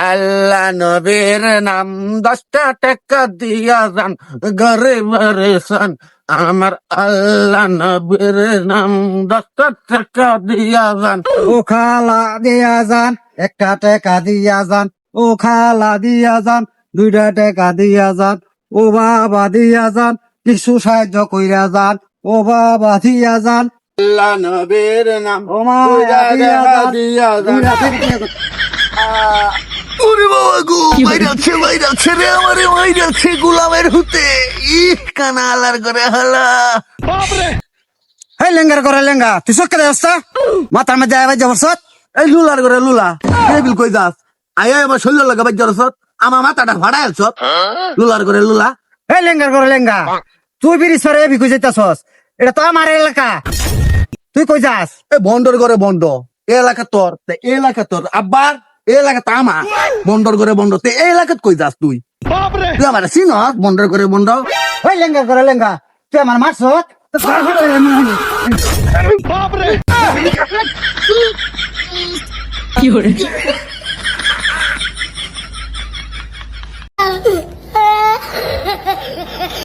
আল্লাহ নবীর নাম 10টা টাকা দিয়া যান গরিবের সান। আমার আল্লাহ নবীর নাম 10টা টাকা দিয়া যান। ও খালা দিয়া যান, একটা টাকা দিয়া যান। ও খালা দিয়া যান, 2টা টাকা দিয়া যান। ও বাবা দিয়া যান, কিছু সাহায্য কইরা যান। ও বাবা দিয়া যান, আল্লাহ নবীর নাম ও মায়া দিয়া যান, দিয়া যান। 2টা টাকা দিয়া যান। ওরে বাবা গো, বাইরাচ্ছে রে, আমারে বাইরাচ্ছে গোলামের হুতে। কানা আলার করে হালা। এই লেঙ্গার করে লেঙ্গা, তুই চক্কে আসছা মাথার মধ্যে আবার যাবরছত। এই লুলার করে লুলা, টেবিল কই যাস? আয়া আমার শরীর লাগা বাজ্য রসত, আমার মাথাটা ফাড়ায় আলছত। লুলার করে লুলা। এই লেঙ্গার করে লেঙ্গা, তুই বিড়ি সরে এবি কই যাইতাছস? এটা তো আমার এলাকা, তুই কই যাস? এ বন্ডর করে বন্ড, এ এলাকা তোর, তে এ এলাকা তোর আব্বার, এ এলাকা তা আমার। বন্ডর করে বন্ড, তে এই এলাকাত কই যাস তুই? তুই আমার চিনস বন্ডর করে বন্ড? ওই লেঙ্গার করে লেঙ্গা, তুই আমার মারছত। কি hore